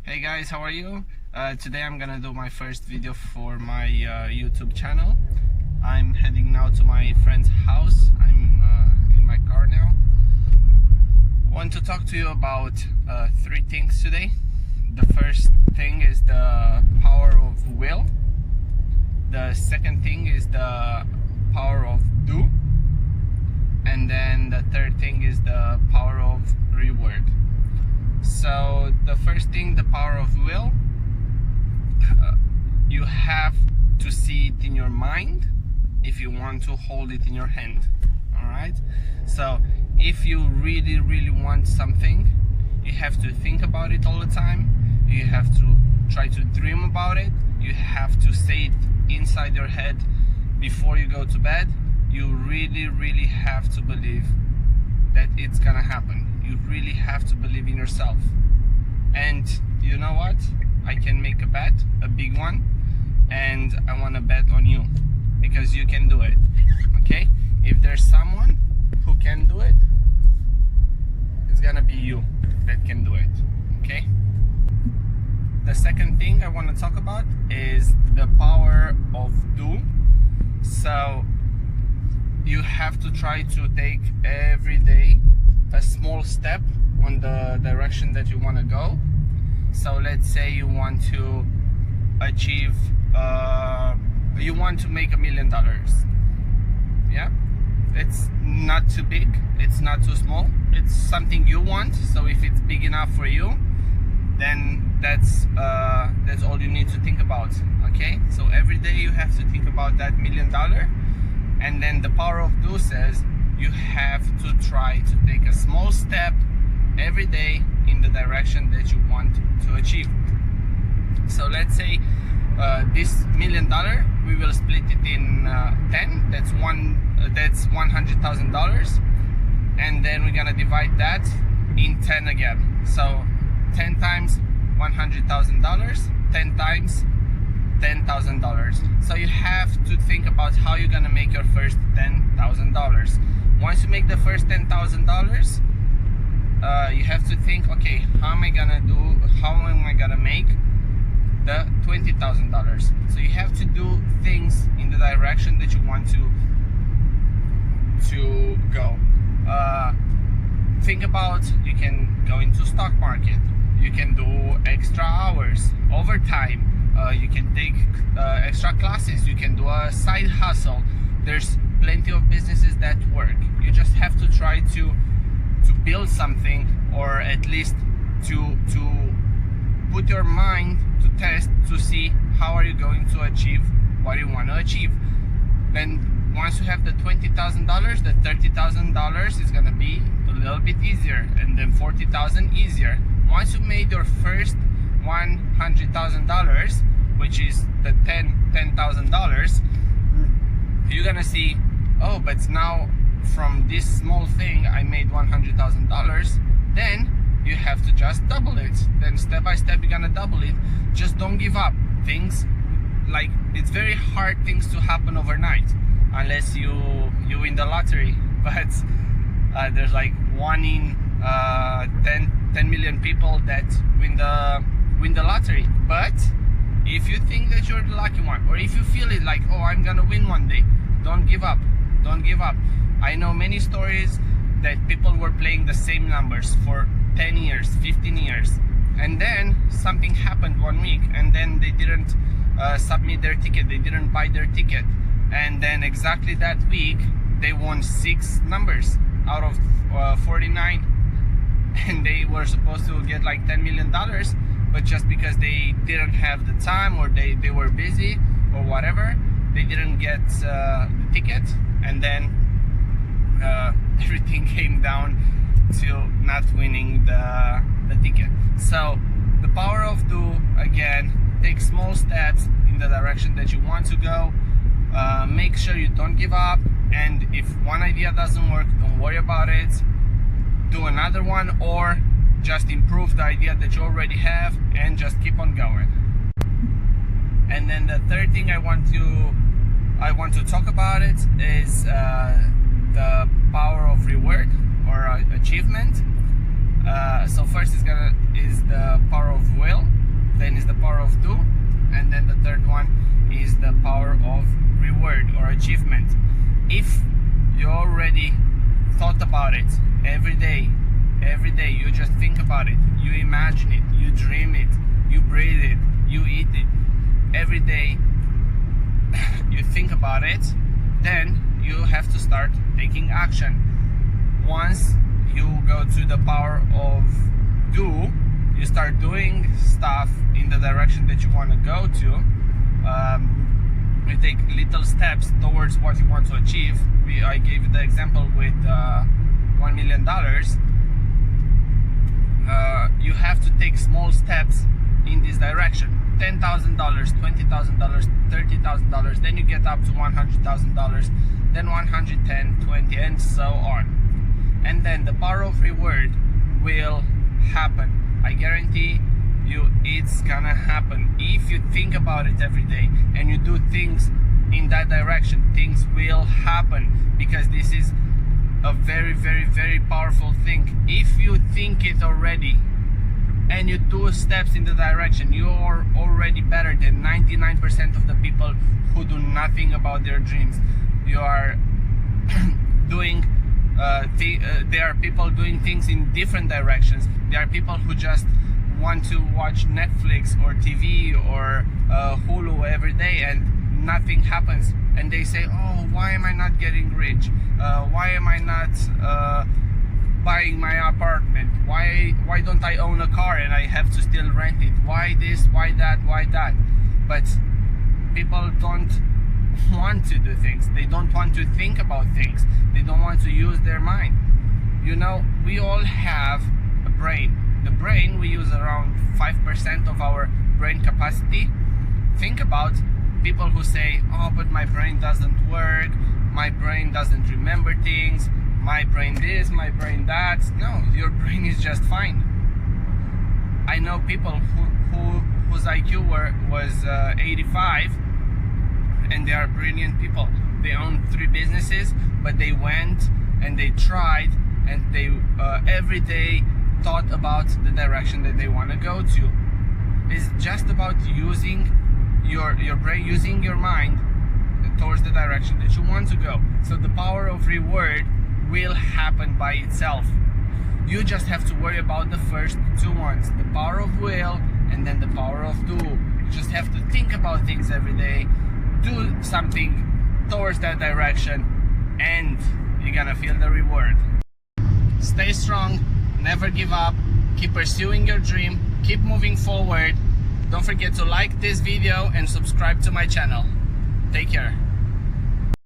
Hey guys, how are you? Today I'm gonna do my first video for my YouTube channel. I'm heading now to my friend's house. I'm in my car now. I want to talk to you about three things today. The first thing is the power of will. The second thing is the power of do. And then the third thing is the power of rework. So the first thing, the power of will, you have to see it in your mind if you want to hold it in your hand. All right, so if you really want something, you have to think about it all the time. You have to try to dream about it. You have to say it inside your head before you go to bed. You really have to believe that it's gonna happen. You really have to believe in yourself. And you know what? I can make a bet, a big one, and I want to bet on you because you can do it. Okay? If there's someone who can do it, it's gonna be you that can do it. Okay? The second thing I want to talk about is the power of do. So you have to try to take every day a small step on the direction that you want to go. So let's say you want to achieve you want to make $1 million. Yeah, it's not too big, it's not too small, it's something you want. So if it's big enough for you, then that's all you need to think about. Okay, so every day you have to think about that $1 million. And then the power of do says you have to try to take a small step every day in the direction that you want to achieve. So let's say this $1 million, we will split it in 10. That's $100,000, and then we're gonna divide that in 10 again. So 10 times $100,000, 10 times $10,000. So you have to think about how you're gonna make your first $10,000. Once you make the first $10,000, you have to think, okay, how am I gonna make the $20,000? So you have to do things in the direction that you want to go. Think about, you can go into stock market, you can do extra hours, overtime. You can take extra classes, you can do a side hustle. There's plenty of businesses that work. You just have to try to build something, or at least to put your mind to test to see how are you going to achieve what you want to achieve. Then once you have the $20,000, the $30,000 is gonna be a little bit easier, and then $40,000 easier. Once you made your first $100,000, which is the $10,000, you're gonna see, oh, but now from this small thing I made $100,000. Then you have to just double it. Then step by step you're gonna double it. Just don't give up. Things like, it's very hard things to happen overnight unless you win the lottery. But there's like 1 in 10 million people that win the lottery. But if you think that you're the lucky one, or if you feel it like, oh, I'm gonna win one day, don't give up. Don't give up. I know many stories that people were playing the same numbers for 10 years, 15 years, and then something happened one week, and then they didn't submit their ticket, they didn't buy their ticket, and then exactly that week they won 6 numbers out of 49, and they were supposed to get like $10 million, but just because they didn't have the time, or they were busy or whatever, they didn't get the ticket, and then everything came down to not winning the ticket. So the power of do, again, take small steps in the direction that you want to go. Make sure you don't give up, and if one idea doesn't work, don't worry about it. Do another one, or just improve the idea that you already have and just keep on going. And then the third thing I want to talk about it is the power of rework, or achievement. So first is the power of will. achievement. If you already thought about it every day, you just think about it, you imagine it, you dream it, you breathe it, you eat it, every day you think about it, then you have to start taking action. Once you go to the power of do, you start doing stuff in the direction that you want to go to. You take little steps towards what you want to achieve. I gave you the example with $1 million. You have to take small steps in this direction. $10,000, $20,000, $30,000, then you get up to $100,000, then $110,000, $20,000, and so on. And then the power of reward will happen. I guarantee you it's gonna happen. If you think about it every day and you do things in that direction, things will happen, because this is a very, very, very powerful thing. If you think it already and you do steps in the direction, you are already better than 99% of the people who do nothing about their dreams. You are doing there are people doing things in different directions. There are people who just want to watch Netflix or TV or Hulu every day and nothing happens, and they say, oh, why am I not getting rich? Why am I not buying my apartment? Why don't I own a car and I have to still rent it? Why this, why that, why that? But people don't want to do things. They don't want to think about things. They don't want to use their mind. You know, we all have a brain. The brain, we use around 5% of our brain capacity. Think about people who say, oh, but my brain doesn't work, my brain doesn't remember things, my brain this, my brain that. No, your brain is just fine. I know people whose IQ was 85, and they are brilliant people. They own 3 businesses, but they went and they tried, and they every day thought about the direction that they want to go to. It's just about using your brain, using your mind towards the direction that you want to go. So the power of reward will happen by itself. You just have to worry about the first 2 ones, the power of will and then the power of do. You just have to think about things every day, do something towards that direction, and you're gonna feel the reward. Stay strong, never give up, keep pursuing your dream, keep moving forward. Don't forget to like this video and subscribe to my channel. Take care.